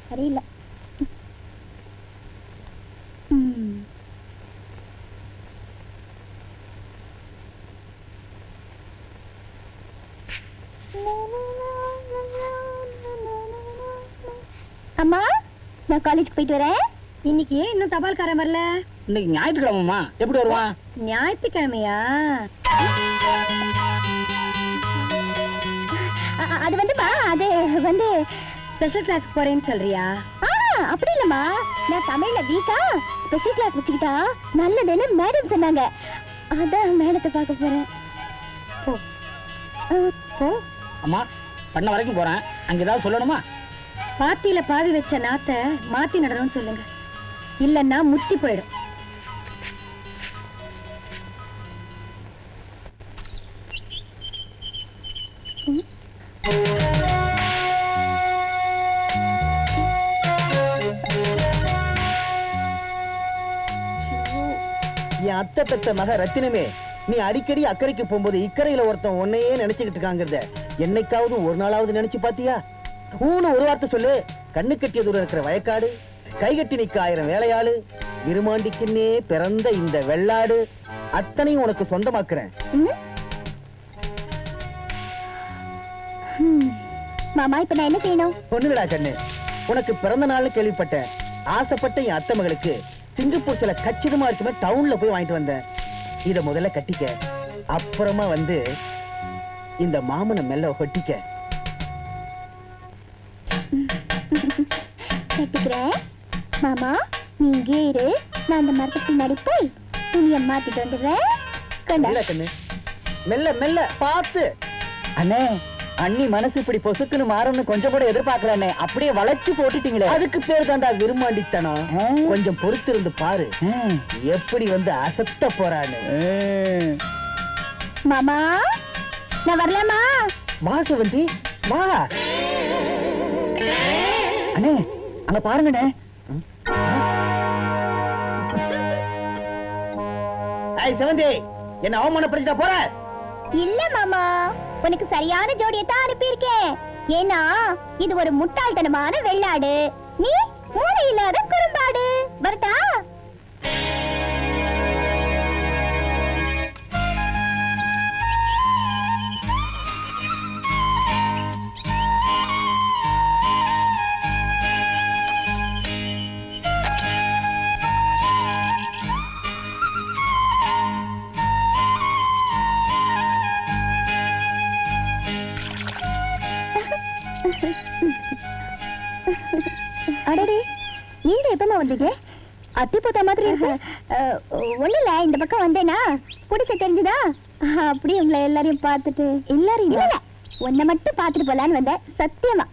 சரியில்லை. அம்மா, நான் காலேஜுக்கு போயிட்டு வரேன். இன்னைக்கு இன்னும் தபால்காரன் வரல. இன்னைக்கு ஞாயிற்றுக்கிழமைமா, எப்படி வருவான்? ஞாயிற்றுக்கிழமையா? அது வந்துமா, அது வந்து ஸ்பெஷல் கிளாஸ்க்கு போறேன்னு சொல்றியா? அப்படி இல்லம்மா, நான் தமிழ்ல வீக்கா ஸ்பெஷல் கிளாஸ் வச்சுக்கிட்டா நல்லதுன்னு மேடம் சொன்னாங்க. அதான் மேடத்தை பார்க்க போறேன். போ. அம்மா, பண்ண வரைக்கும் போறேன். அங்க ஏதாவது சொல்லணுமா? பாத்தியில பாவி வச்ச நாத்த மாத்தி நடணும்னு சொல்லுங்க, இல்லன்னா முத்தி போயிடும். என் அத்தை பெத்த மக ரத்தினமே, நீ அடிக்கடி அக்கறைக்கு போகும்போது இக்கரையில ஒருத்தன் உன்னையே நினைச்சுக்கிட்டு இருக்காங்கிறத என்னைக்காவது ஒரு நாளாவது நினைச்சு பாத்தியா? ஊனு ஒரு வார்த்தை சொல்லு. கண்ணு கட்டிய தூரம் இருக்கிற வயக்காடு, கைகட்டி நிக்க 1000 வேலையாளு, விருமாண்டிக்குன்னே பிறந்த இந்த வெள்ளாடு அத்தனையும் உனக்கு சொந்தமாக்குறேன். மாமா, இப்ப நான் என்ன செய்யணும்? ஒண்ணுடா கண்ணு, உனக்கு பிறந்த நாள்னு கேள்விப்பட்டேன். ஆசைப்பட்ட என் அத்தை மகளுக்கு சிங்கப்பூர் சில கச்சிதமா இருக்குமே டவுன்ல போய் வாங்கிட்டு வந்தேன். இத முதல்ல கட்டிக்க, அப்புறமா வந்து இந்த மாமனை மெல்ல ஒட்டிக்க. கட்டிக்கிறேன். மாமா, நீ இங்கே இரு, நான் அந்த மரத்துக்கு பின்னாடி போய் துணியை மாத்திட்டு வந்துடுறேன். கண்ணு, மெல்ல மெல்ல பார்த்து. அண்ணே, அண்ணி மனசு இப்படி பொசுக்குன்னு மாறும்னு கொஞ்சம் கூட எதிர்பார்க்கலண்ணே. அப்படியே வளைச்சு போட்டுட்டீங்களே. அதுக்கு பேர் தாண்டா விரும்மாண்டித்தனம். கொஞ்சம் பொறுத்து இருந்து பாரு எப்படி வந்து அசத்த போறான்னு. மாமா, நான் வரலாமா? வாசவந்தி வா. அண்ணே, அங்க பாருங்கண்ணே. செவந்தி, என்ன அவமானப்படுத்திட்டா போற? இல்ல மாமா, உனக்கு சரியான ஜோடியத்தான் அனுப்பியிருக்கேன். ஏன்னா இது ஒரு முட்டாள்தனமான வெள்ளாடு, நீ மூளை இல்லாத குறும்பாடு. வரட்டா? அடடே, நீங்க எப்பமா வந்தீங்க? அத்தி போட்ட மாதிரி இருக்கு. ஒண்ணு இல்ல, இந்த பக்கம் வந்தேனா குடிசை தெரிஞ்சுதா, அப்படி உங்களை எல்லாரையும் பார்த்துட்டு. எல்லாரும் இல்ல, உன்னை மட்டும் பார்த்துட்டு போலான்னு வந்தேன். சத்தியமா.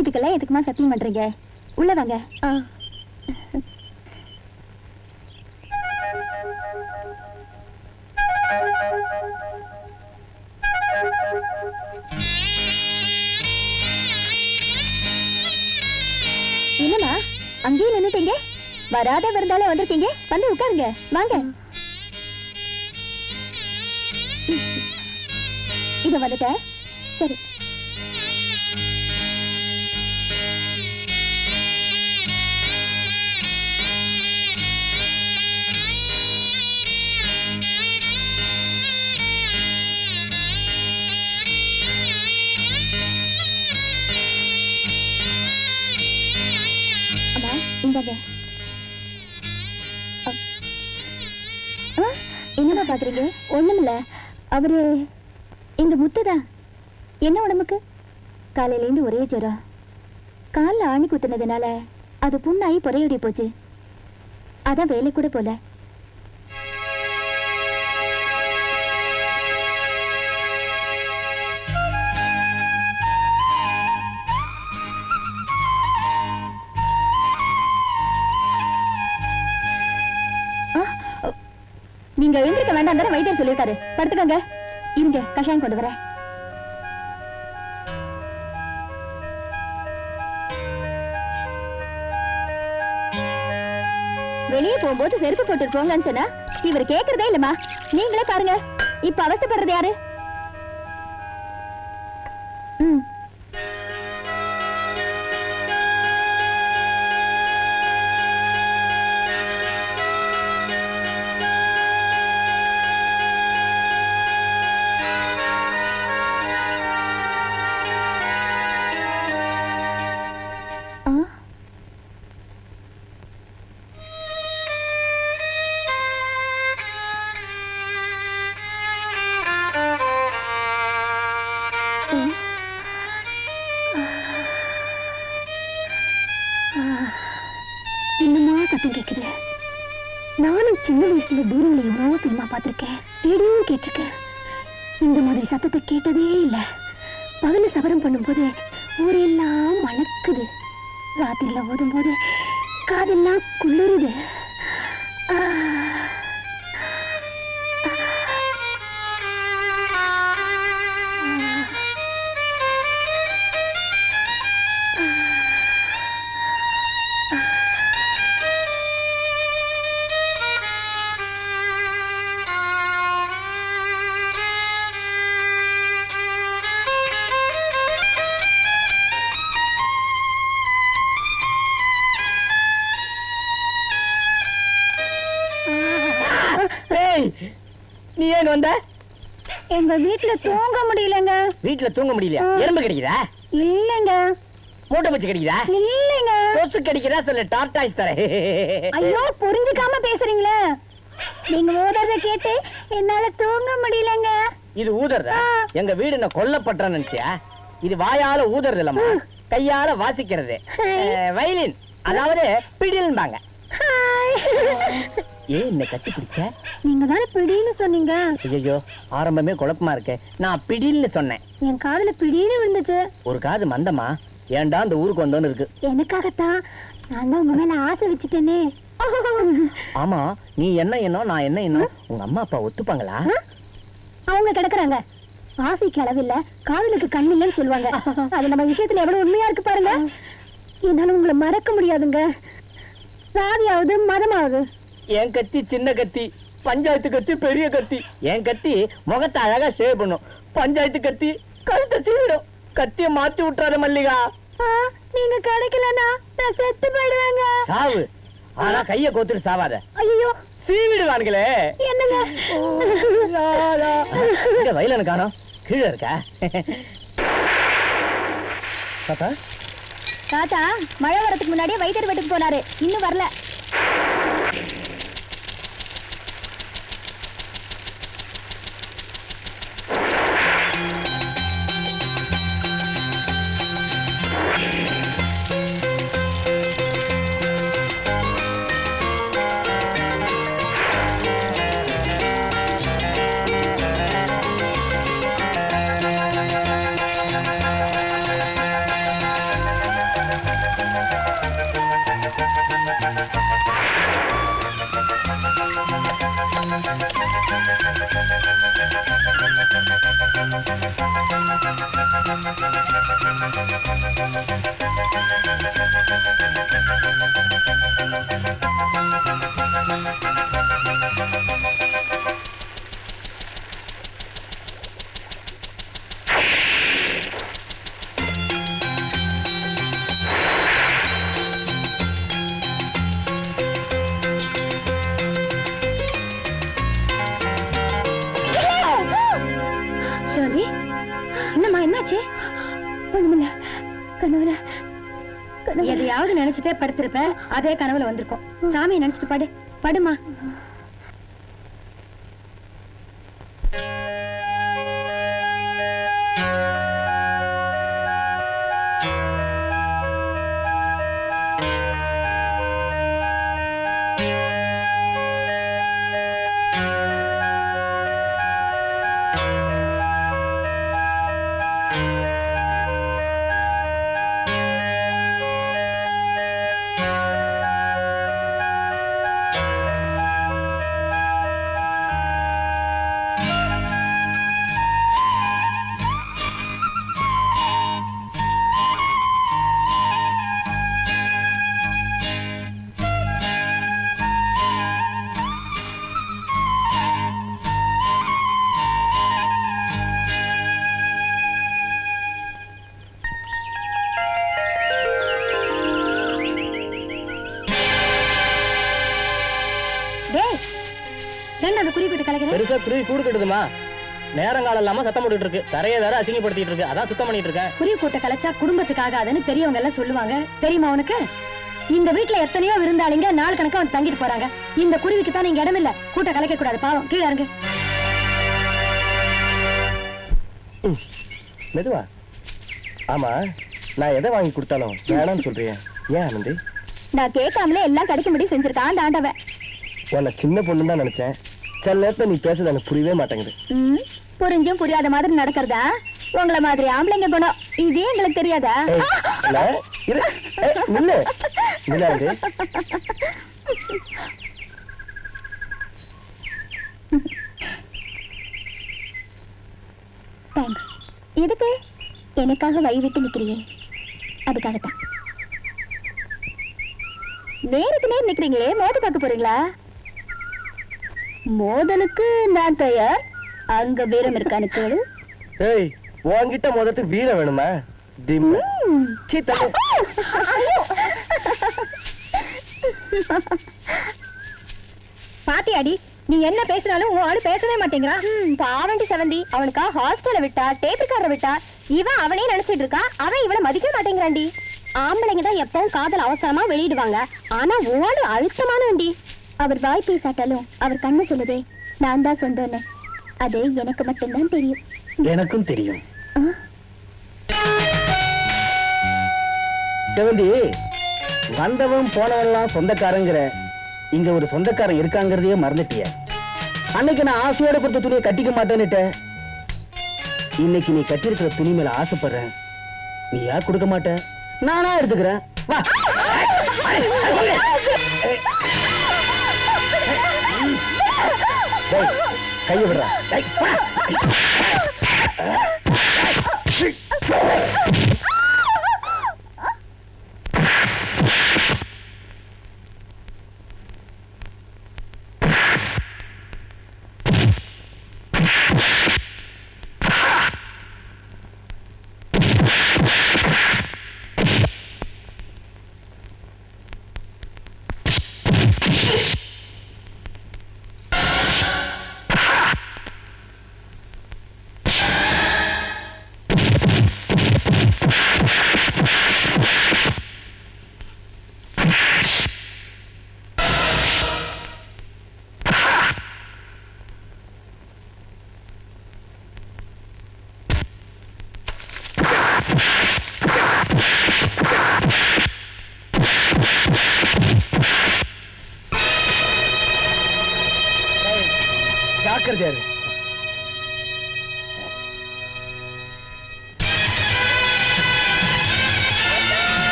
இதுக்கெல்லாம் எதுக்குமா சத்தியம் பண்றீங்க? உள்ள வாங்க. என்னம்மா அங்கேயே நின்னுட்டீங்க? வராத விருந்தாலே வந்திருக்கீங்க, வந்து உட்காருங்க. வாங்க. இத வந்துட்டேன். சரி. அம்மா, இந்தாங்க. என்னமா பாக்குறீங்க? ஒண்ணுமில்ல, அவரு எங்க முத்துதான். என்ன உடம்புக்கு? காலையில இருந்து ஒரே ஜுரம். கால்ல ஆணி குத்துனதுனால அது புண்ணாயி பொறையோடி போச்சு. அதான் வேலை கூட போல. நீங்க எழுந்திருக்க வேண்டாம் தானே வைத்தியர் சொல்லியிருக்காரு. படுத்துக்கங்க. இருங்க, கஷாயம் கொண்டு வரேன். வெளியே போகும்போது செருப்பு போட்டு போங்கன்னு சொன்னா இவர் கேக்குறதே இல்லம்மா. நீங்களே பாருங்க, இப்ப அவஸ்தைப்படுறது யாரு? என்னமா சத்தம் கேக்குது? நானும் சின்ன வயசுல தூரங்களை எவ்வளவோ சினிமா பார்த்திருக்கேன், ரேடியோவும் கேட்டிருக்கேன். இந்த மாதிரி சத்தத்தை கேட்டதே இல்லை. பகல சபரம் பண்ணும்போது ஊரெல்லாம் மணக்குது, ராத்திரில ஓதும் போது காதெல்லாம் குளிருது. நீ ஏன் வந்த? எங்க வீட்டுல தூங்க முடியலங்க. வீட்டுல தூங்க முடியல? எறும்பு கடிக்குதா? இல்லங்க. மூட்டை பூச்சி கடிக்குதா? இல்லங்க. கொசு கடிக்கிறா? சொல்லு, டார்டாய்ஸ் தரேன். ஐயோ, புரிஞ்சுக்காம பேசுறீங்களே. நீங்க ஊதறத கேட்டு என்னால தூங்க முடியலங்க. இது ஊதறதா? எங்க வீடு என்ன கொல்லப்பட்டறன்னு நினைச்சியா? இது வாயால ஊதறது இல்லம்மா, கையால வாசிக்கிறது. வயலின், அதாவது பிடில்பாங்க. ஏன் என்ன கட்டி பிடிச்ச? நீங்க தானே பிடின்னு சொன்னீங்க. ஐயோ, ஆரம்பமே குழப்பமா இருக்கு. நான் பிடில்னு சொன்னேன். என் காதுல பிடின்னு விழுந்துச்சு. ஒரு காது மந்தமா? ஏன்டா இந்த ஊருக்கு வந்தோன்னு இருக்கு. எனக்காகத்தான். நான் தான் உங்க மேல ஆசை வச்சுட்டேனே. ஆமா, நீ என்ன என்ன நான் என்ன என்ன, உங்க அம்மா அப்பா ஒத்துப்பாங்களா? அவங்க கிடக்குறாங்க. ஆசைக்கு அளவில்ல, காதலுக்கு கண் இல்லைன்னு சொல்லுவாங்க. அது நம்ம விஷயத்துல எவ்வளவு உண்மையா இருக்கு பாருங்க. என்னால உங்களை மறக்க முடியாதுங்க. சாதியாவது மதமாவது. என் கத்தி சின்ன கத்தி, பஞ்சாயத்து கத்தி பெரிய கத்தி. என் கத்தி முகத்தை அழகா சேவ் பண்ணும், பஞ்சாயத்து கத்தி கழுத்தை சீவிடும். கத்திய மாத்தி விட்டுறாத மல்லிகா. நீங்க கிடைக்கலனா நான் செத்து போயிடுவேங்க. சாவு, ஆனா கைய கோத்துட்டு சாவாத. ஐயோ, சீவிடுவானுங்களே. என்னங்க வயலனு காணோம், கீழே இருக்கா? தாத்தா தாத்தா மழை வரதுக்கு முன்னாடியே வைத்தியர் வீட்டுக்கு போனாரு, இன்னும் வரல. எதையாவது நினைச்சிட்டே படுத்திருப்ப, அதே கனவுல வந்திருக்கும். சாமியை நினைச்சிட்டு படு. படுமா. பெருசா குருவி கூடு கட்டுதுமா. நேரங்காலம் இல்லாம சத்தம் போட்டுட்டு இருக்கு. தரையை வேற அசிங்கப்படுத்திட்டு இருக்கு. அதான் சுத்தம் பண்ணிட்டு இருக்கேன். குருவி கூட்ட கலைச்சா குடும்பத்துக்கு ஆகாதுன்னு பெரியவங்க எல்லாம் சொல்லுவாங்க. தெரியுமா உனக்கு? இந்த வீட்டுல எத்தனையோ விருந்தாளிங்க நாள் கணக்கா வந்து தங்கிட்டு போறாங்க. இந்த குருவிக்கு தான் நீங்க இடம் இல்ல. கூட்ட கலைக்க கூடாது. பாவம், கீழே இறங்கு. மெதுவா. ஆமா, நான் எதை வாங்கி கொடுத்தாலும் வேணாம்னு சொல்றியா? ஏன் ஆனந்தி? நான் கேட்காமலே எல்லாம் கிடைக்கும்படி செஞ்சிருக்கான் அந்த ஆண்டவன். உன்னை சின்ன பொண்ணு தான் நினைச்சேன். சில நேரத்துல நீ பேசுறது எனக்கு புரியவே மாட்டேங்குது. புரிஞ்சும் புரியாத மாதிரி நடக்கிறதா உங்களை மாதிரி ஆம்பளைங்க குணம். இதே எங்களுக்கு தெரியாதா? தேங்க்ஸ். எதுக்கு? எனக்காக வழி விட்டு நிக்கிறியே, அதுக்காகத்தான். நேருக்கு நேர் நிக்கிறீங்களே, மோத பார்க்க போறீங்களா? மோதலுக்கு நான் தயார். அங்க வீரம் இருக்கான்னு கேளு. ஏய், உன்கிட்ட மோதத்துக்கு வீரம் வேணுமா? பாத்தியாடி, நீ என்ன பேசினாலும் உன் ஆளு பேசவே மாட்டேங்கிறா. பாவண்டி செவந்தி, அவனுக்கா ஹாஸ்டல்ல விட்டா, டேப் ரெக்கார்டர் விட்டா, இவன் அவனே நினைச்சிட்டு இருக்கான். அவன் இவளை மதிக்க மாட்டேங்கிறான்டி. ஆம்பளைங்க தான் எப்பவும் காதல் அவசரமா வெளியிடுவாங்க. ஆனா உன் ஆளு அழுத்தமான வண்டி. அவர் வாய் பேசாட்டாலும் அவர் கண்ணு சொல்லுதே நான் தான் சொந்தம்னு. அது எனக்கு மட்டும்தான் தெரியும். எனக்கும் தெரியும். செவந்தி, வந்தவன் போனவெல்லாம் சொந்தக்காரங்கிற, இங்க ஒரு சொந்தக்காரன் இருக்காங்கிறதையே மறந்துட்டிய. அன்னைக்கு நான் ஆசையோட கொடுத்த துணியை கட்டிக்க மாட்டேன்னுட்ட. இன்னைக்கு நீ கட்டிருக்கிற துணி மேல ஆசைப்படுறேன். நீ யார் கொடுக்க மாட்ட, நானா எடுத்துக்கிறேன். வா. கையை விடுறா.